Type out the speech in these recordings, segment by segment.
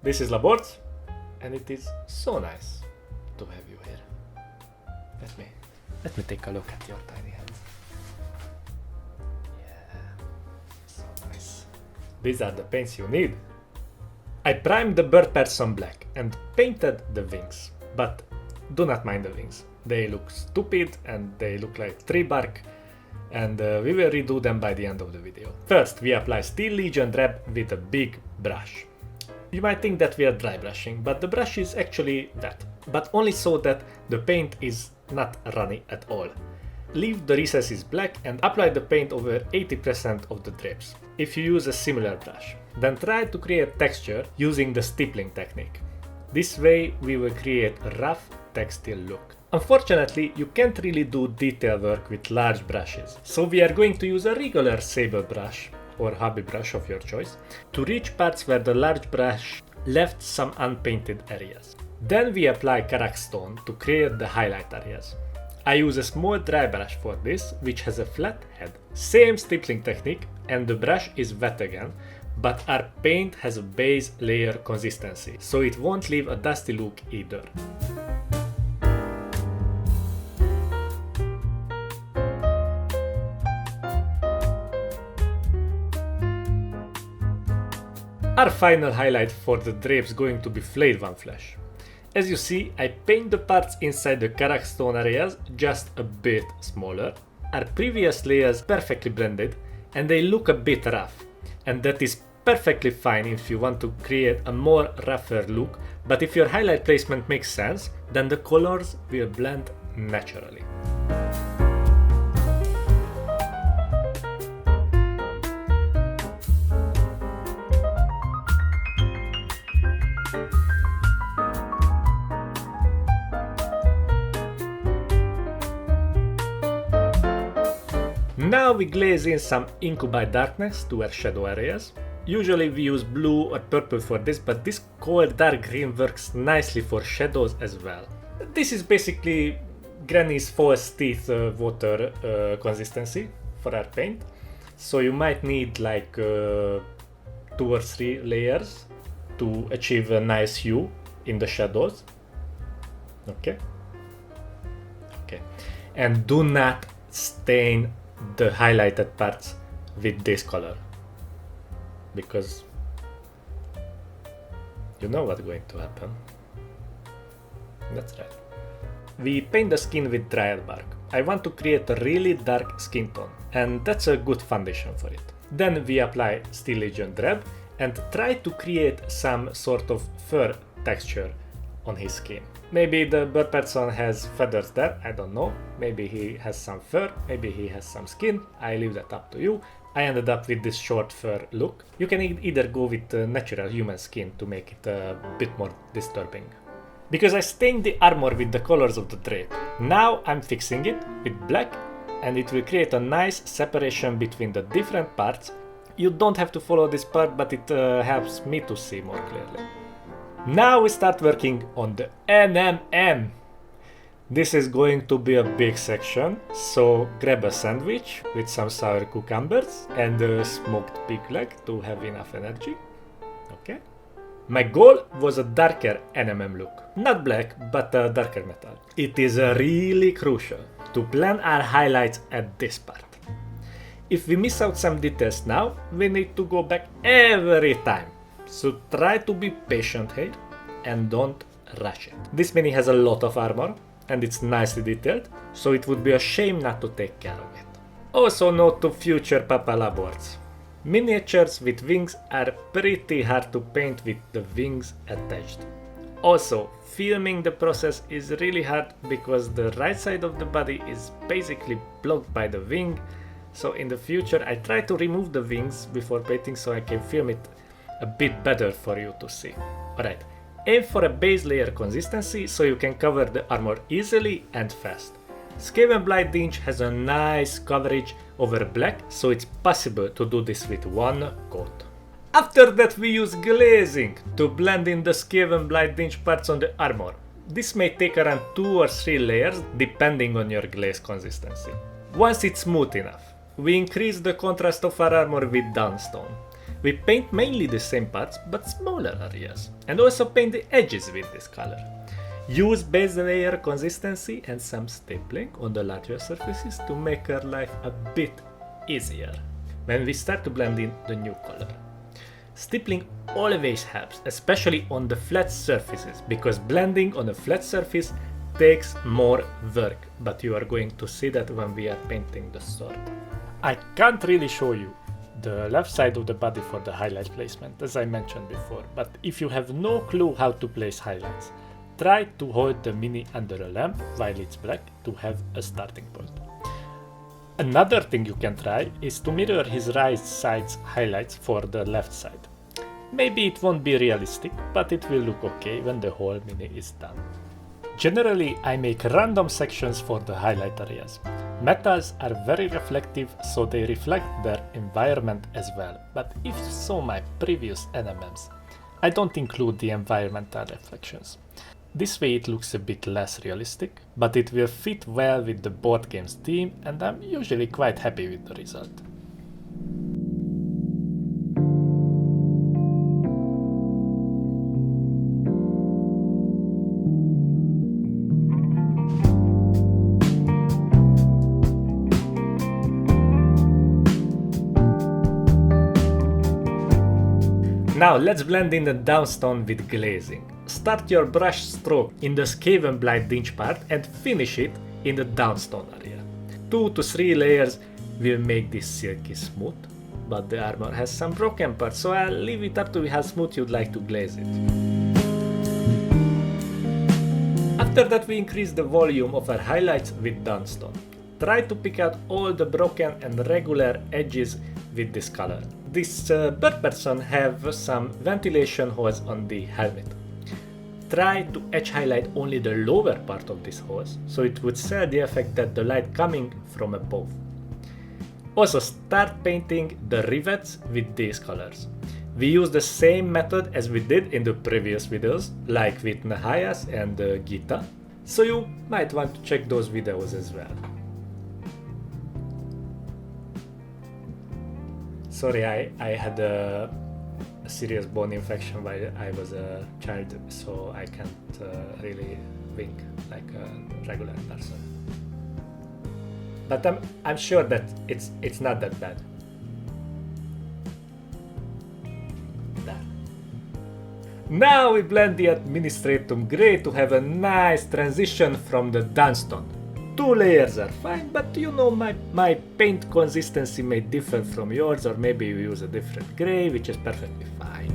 This is Labors, and it is so nice to have you here. Let me take a look at your tiny hands. Yeah, so nice. These are the paints you need. I primed the bird person black and painted the wings, but do not mind the wings. They look stupid and they look like tree bark, and we will redo them by the end of the video. First, we apply Steel Legion drap with a big brush. You might think that we are dry brushing, but the brush is actually wet, but only so that the paint is not runny at all. Leave the recesses black and apply the paint over 80% of the drapes. If you use a similar brush, then try to create texture using the stippling technique. This way we will create a rough textile look. Unfortunately, you can't really do detail work with large brushes, so we are going to use a regular sable brush or hobby brush of your choice to reach parts where the large brush left some unpainted areas. Then we apply Karak stone to create the highlight areas. I use a small dry brush for this, which has a flat head. Same stippling technique, and the brush is wet again, but our paint has a base layer consistency, so it won't leave a dusty look either. Our final highlight for the drapes going to be flayed one flesh. As you see, I paint the parts inside the Karak stone areas just a bit smaller. Our previous layers perfectly blended and they look a bit rough, and that is perfectly fine if you want to create a more rougher look, but if your highlight placement makes sense, then the colors will blend naturally. Now we glaze in some incubi darkness to our shadow areas. Usually we use blue or purple for this, but this cold dark green works nicely for shadows as well. This is basically Granny's false teeth water consistency for our paint. So you might need like 2 or 3 layers to achieve a nice hue in the shadows. Okay. And do not stain the highlighted parts with this color, because you know what's going to happen. That's right. We paint the skin with dryad bark. I want to create a really dark skin tone, and that's a good foundation for it. Then we apply Steel Legion drap and try to create some sort of fur texture on his skin. Maybe the bird person has feathers there, I don't know. Maybe he has some fur, maybe he has some skin. I leave that up to you. I ended up with this short fur look. You can either go with natural human skin to make it a bit more disturbing. Because I stained the armor with the colors of the drape. Now I'm fixing it with black, and it will create a nice separation between the different parts. You don't have to follow this part, but it helps me to see more clearly. Now we start working on the NMM. This is going to be a big section, so grab a sandwich with some sour cucumbers and a smoked pig leg to have enough energy. Okay. My goal was a darker NMM look. Not black, but a darker metal. It is really crucial to blend our highlights at this part. If we miss out some details now, we need to go back every time. So try to be patient here and don't rush it. This mini has a lot of armor and it's nicely detailed, so it would be a shame not to take care of it. Also note to future Papa Labors. Miniatures with wings are pretty hard to paint with the wings attached. Also, filming the process is really hard because the right side of the body is basically blocked by the wing, so in the future I try to remove the wings before painting so I can film it a bit better for you to see. Alright, aim for a base layer consistency so you can cover the armor easily and fast. Skaven Blight Dinge has a nice coverage over black, so it's possible to do this with one coat. After that we use glazing to blend in the Skaven Blight Dinge parts on the armor. This may take around 2 or 3 layers depending on your glaze consistency. Once it's smooth enough, we increase the contrast of our armor with Dunstone. We paint mainly the same parts but smaller areas, and also paint the edges with this color. Use base layer consistency and some stippling on the larger surfaces to make our life a bit easier when we start to blend in the new color. Stippling always helps, especially on the flat surfaces, because blending on a flat surface takes more work, but you are going to see that when we are painting the sword. I can't really show you the left side of the body for the highlight placement, as I mentioned before, but if you have no clue how to place highlights, try to hold the mini under a lamp while it's black to have a starting point. Another thing you can try is to mirror his right side's highlights for the left side. Maybe it won't be realistic, but it will look okay when the whole mini is done. Generally, I make random sections for the highlight areas. Metals are very reflective, so they reflect their environment as well, but if you saw my previous NMMs, I don't include the environmental reflections. This way it looks a bit less realistic, but it will fit well with the board game's theme, and I'm usually quite happy with the result. Now let's blend in the downstone with glazing. Start your brush stroke in the Skaven Blight dinge part and finish it in the downstone area. 2 to 3 layers will make this silky smooth, but the armor has some broken parts, so I'll leave it up to you how smooth you'd like to glaze it. After that we increase the volume of our highlights with downstone. Try to pick out all the broken and regular edges with this color. This bird person have some ventilation holes on the helmet. Try to edge highlight only the lower part of this hose, so it would sell the effect that the light coming from above. Also start painting the rivets with these colors. We use the same method as we did in the previous videos, like with Nahayas and Gita, so you might want to check those videos as well. Sorry, I had a serious bone infection while I was a child, so I can't really wink like a regular person. But I'm sure that it's not that bad. There. Now we blend the administratum grey to have a nice transition from the downstone. 2 layers are fine, but you know my paint consistency may differ from yours, or maybe you use a different grey, which is perfectly fine.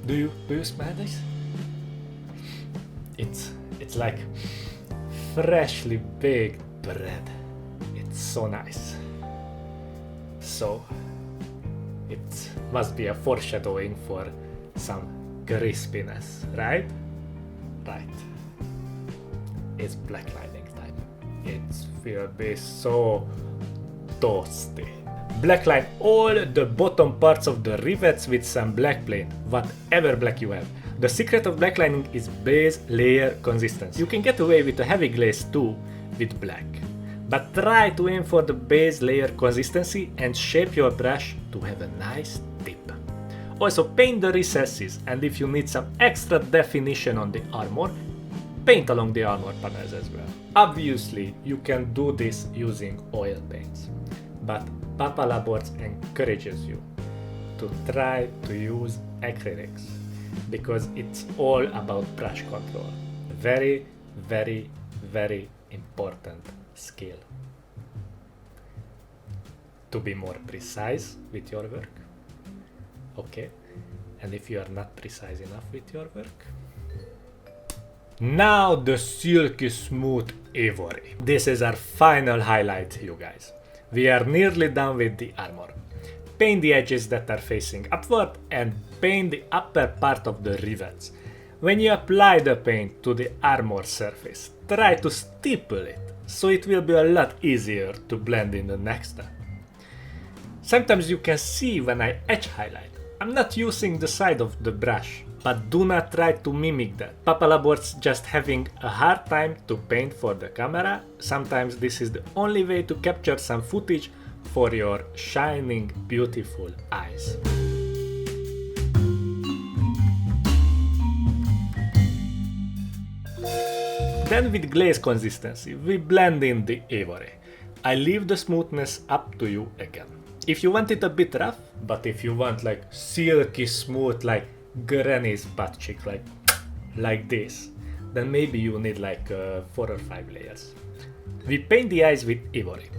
Do you smell this? It's like freshly baked bread. It's so nice. So it must be a foreshadowing for some crispiness, right? Right. It's black lining time. It will be so toasty. Blackline all the bottom parts of the rivets with some black paint, whatever black you have. The secret of blacklining is base layer consistency. You can get away with a heavy glaze too with black, but try to aim for the base layer consistency and shape your brush to have a nice tip. Also paint the recesses, and if you need some extra definition on the armor, paint along the armor panels as well. Obviously you can do this using oil paints, but Papa Labors encourages you to try to use acrylics, because it's all about brush control. Very, very, very important skill. To be more precise with your work. Okay, and if you are not precise enough with your work, now the silky smooth ivory. This is our final highlight, you guys. We are nearly done with the armor. Paint the edges that are facing upward and paint the upper part of the rivets. When you apply the paint to the armor surface, try to stipple it, so it will be a lot easier to blend in the next step. Sometimes you can see when I edge highlight, I'm not using the side of the brush, but do not try to mimic that. Papa Labor's just having a hard time to paint for the camera. Sometimes this is the only way to capture some footage for your shining, beautiful eyes. Then with glaze consistency, we blend in the ivory. I leave the smoothness up to you again. If you want it a bit rough, but if you want like silky smooth like granny's butt cheek, like this, then maybe you need like 4 or 5 layers. We paint the eyes with ivory.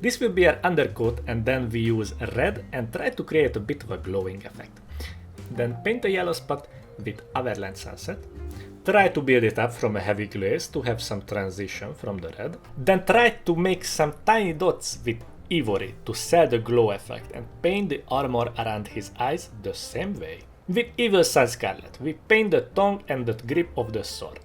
This will be our undercoat, and then we use red and try to create a bit of a glowing effect. Then paint a yellow spot with Overland Sunset. Try to build it up from a heavy glaze to have some transition from the red. Then try to make some tiny dots with ivory to sell the glow effect and paint the armor around his eyes the same way. With Evil Sun Scarlet, we paint the tongue and the grip of the sword.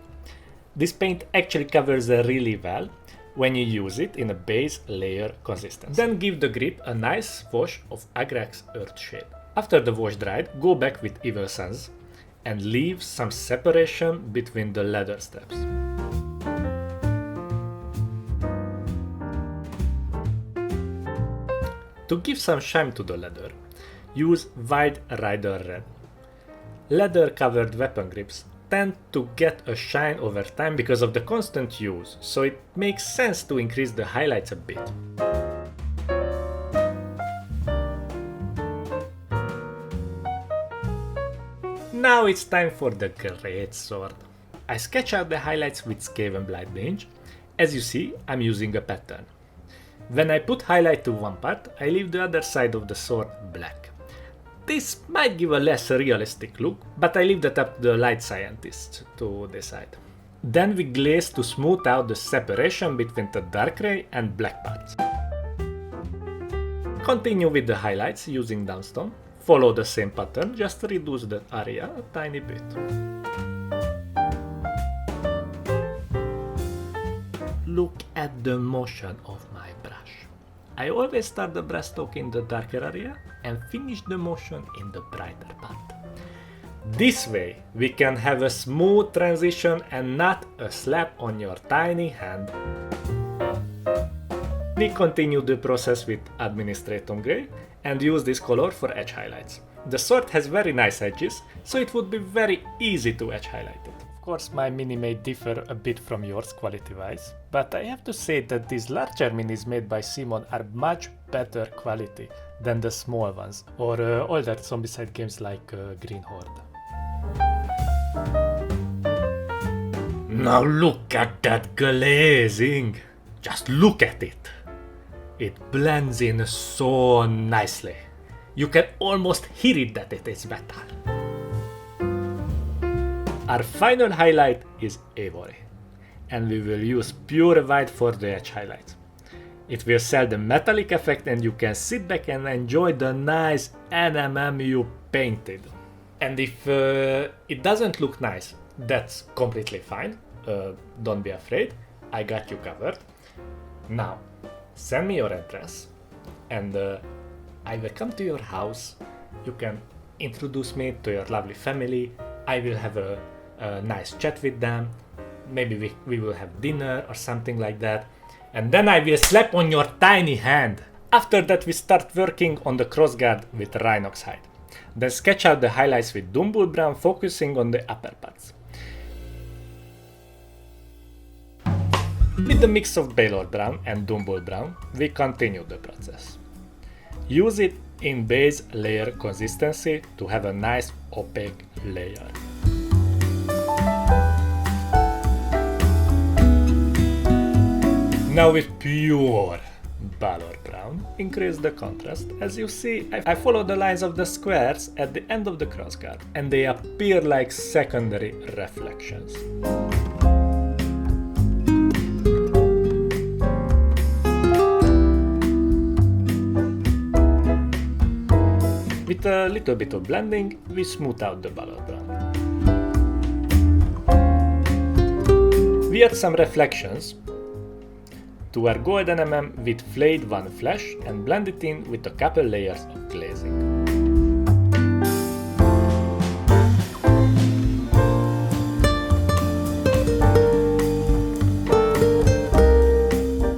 This paint actually covers really well when you use it in a base layer consistency. Then give the grip a nice wash of Agrax Earthshade. After the wash dried, go back with Evil Suns and leave some separation between the leather steps. To give some shine to the leather, use White Rider Red. Leather covered weapon grips tend to get a shine over time because of the constant use, so it makes sense to increase the highlights a bit. Now it's time for the great sword. I sketch out the highlights with Skaven Blinding. As you see, I'm using a pattern. When I put highlight to one part, I leave the other side of the sword black. This might give a less realistic look, but I leave that up to the light scientists to decide. Then we glaze to smooth out the separation between the dark gray and black parts. Continue with the highlights using Downstone. Follow the same pattern, just reduce the area a tiny bit. Look at the motion of my brush. I always start the brush stroke in the darker area and finish the motion in the brighter part. This way we can have a smooth transition and not a slap on your tiny hand. We continue the process with Administratum Grey and use this color for edge highlights. The sword has very nice edges, so it would be very easy to edge highlight it. Of course, my mini may differ a bit from yours quality-wise, but I have to say that these larger minis made by cmon are much better quality than the small ones, or older Zombicide games like Green Horde. Now look at that glazing! Just look at it! It blends in so nicely. You can almost hear it that it is metal. Our final highlight is ivory, and we will use pure white for the edge highlights. It will sell the metallic effect and you can sit back and enjoy the nice NMM you painted. And if it doesn't look nice, that's completely fine. Don't be afraid, I got you covered. Now, send me your address and I will come to your house. You can introduce me to your lovely family. I will have a nice chat with them. Maybe we will have dinner or something like that. And then I will slap on your tiny hand. After that we start working on the crossguard with Rhinox hide. Then sketch out the highlights with Dumble Brown, focusing on the upper parts. With the mix of Baylor Brown and Dumble Brown, we continue the process. Use it in base layer consistency to have a nice opaque layer. Now with pure Baylor Brown, increase the contrast. As you see, I follow the lines of the squares at the end of the crossguard, and they appear like secondary reflections. With a little bit of blending, we smooth out the Baylor Brown. We add some reflections to our golden MM with flayed one flesh and blend it in with a couple layers of glazing.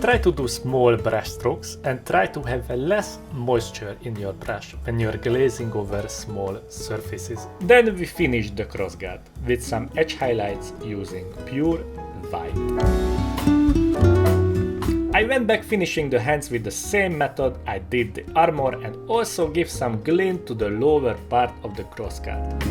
Try to do small brush strokes and try to have less moisture in your brush when you're glazing over small surfaces. Then we finish the crossguard with some edge highlights using pure white. I went back finishing the hands with the same method I did the armor and also give some glint to the lower part of the crossguard.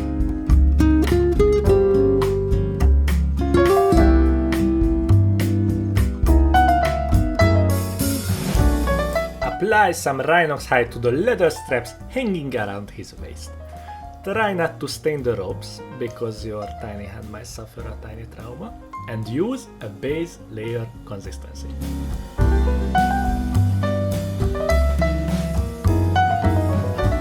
Apply some Rhinox hide to the leather straps hanging around his waist. Try not to stain the ropes, because your tiny hand might suffer a tiny trauma, and use a base layer consistency.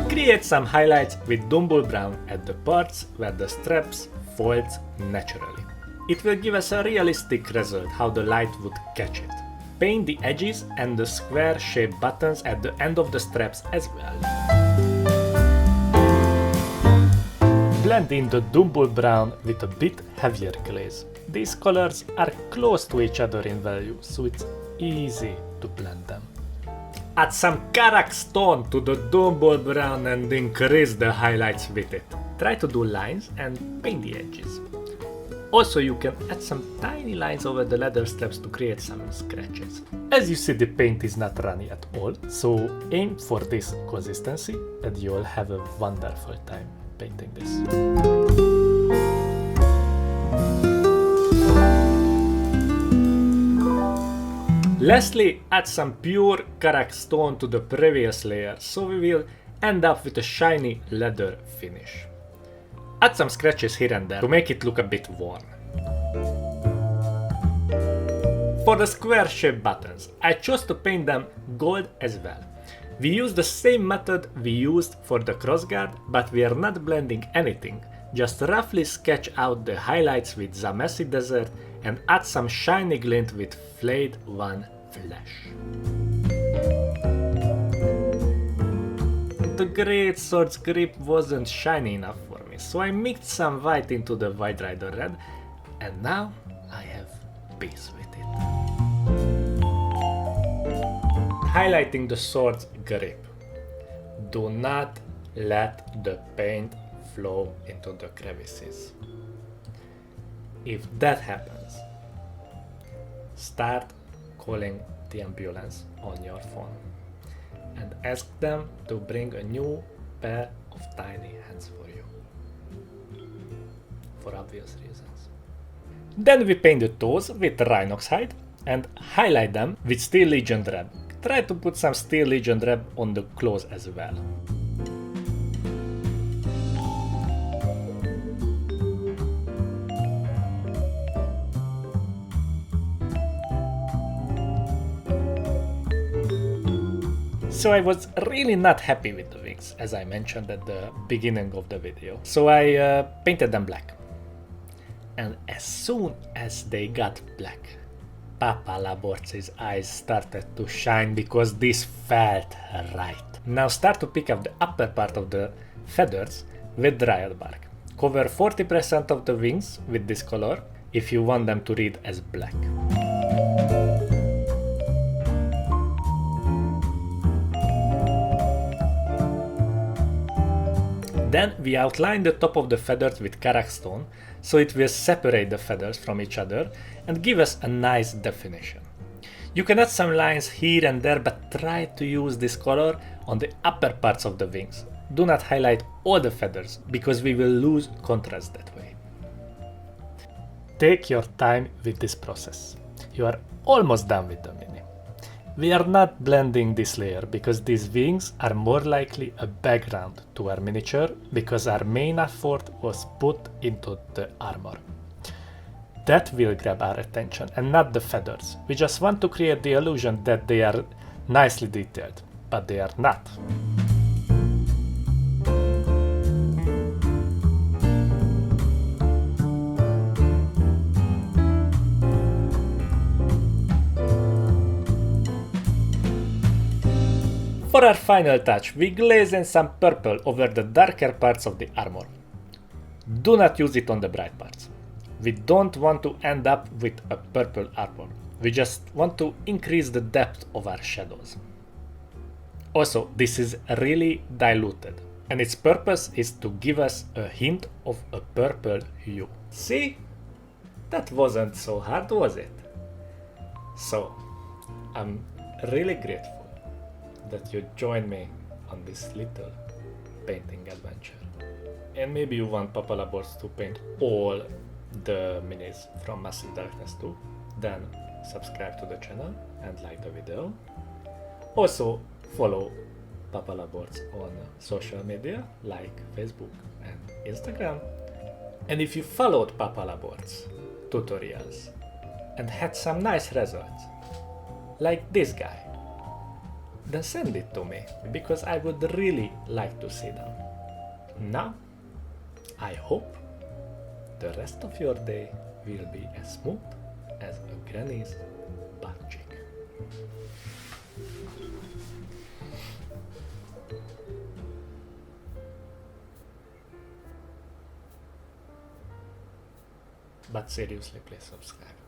Create some highlights with Dumble Brown at the parts where the straps fold naturally. It will give us a realistic result how the light would catch it. Paint the edges and the square-shaped buttons at the end of the straps as well. Blend in the Dumble Brown with a bit heavier glaze. These colors are close to each other in value, so it's easy to blend them. Add some Karak stone to the Dumble Brown and increase the highlights with it. Try to do lines and paint the edges. Also, you can add some tiny lines over the leather straps to create some scratches. As you see, the paint is not runny at all, so aim for this consistency and you'll have a wonderful time painting this. Lastly, add some pure Karak stone to the previous layer, so we will end up with a shiny leather finish. Add some scratches here and there to make it look a bit worn. For the square-shaped buttons, I chose to paint them gold as well. We used the same method we used for the crossguard, but we are not blending anything, just roughly sketch out the highlights with Zamesi Desert and add some shiny glint with Flayed One Flash. The great sword's grip wasn't shiny enough for me, so I mixed some white into the White Rider red, and now I have peace with it. Highlighting the sword's grip. Do not let the paint flow into the crevices. If that happens, start calling the ambulance on your phone and ask them to bring a new pair of tiny hands for you. For obvious reasons. Then we paint the toes with Rhinox hide and highlight them with Steel Legion Drab. Try to put some Steel Legion Drab on the claws as well. So I was really not happy with the wings, as I mentioned at the beginning of the video. So I painted them black. And as soon as they got black, Papa Laborc's eyes started to shine because this felt right. Now start to pick up the upper part of the feathers with dryad bark. Cover 40% of the wings with this color if you want them to read as black. Then we outline the top of the feathers with Karak stone, so it will separate the feathers from each other and give us a nice definition. You can add some lines here and there, but try to use this color on the upper parts of the wings. Do not highlight all the feathers, because we will lose contrast that way. Take your time with this process. You are almost done with the mini. We are not blending this layer because these wings are more likely a background to our miniature, because our main effort was put into the armor. That will grab our attention and not the feathers. We just want to create the illusion that they are nicely detailed, but they are not. For our final touch, we glaze in some purple over the darker parts of the armor. Do not use it on the bright parts. We don't want to end up with a purple armor. We just want to increase the depth of our shadows. Also, this is really diluted, and its purpose is to give us a hint of a purple hue. See? That wasn't so hard, was it? So, I'm really grateful that you joined me on this little painting adventure. And maybe you want Papa Labors to paint all the minis from Massive Darkness too. Then subscribe to the channel and like the video. Also follow Papa Labors on social media like Facebook and Instagram. And if you followed Papa Labors tutorials and had some nice results, like this guy, then send it to me, because I would really like to see them. Now, I hope the rest of your day will be as smooth as a granny's butt cheek. But seriously, please subscribe.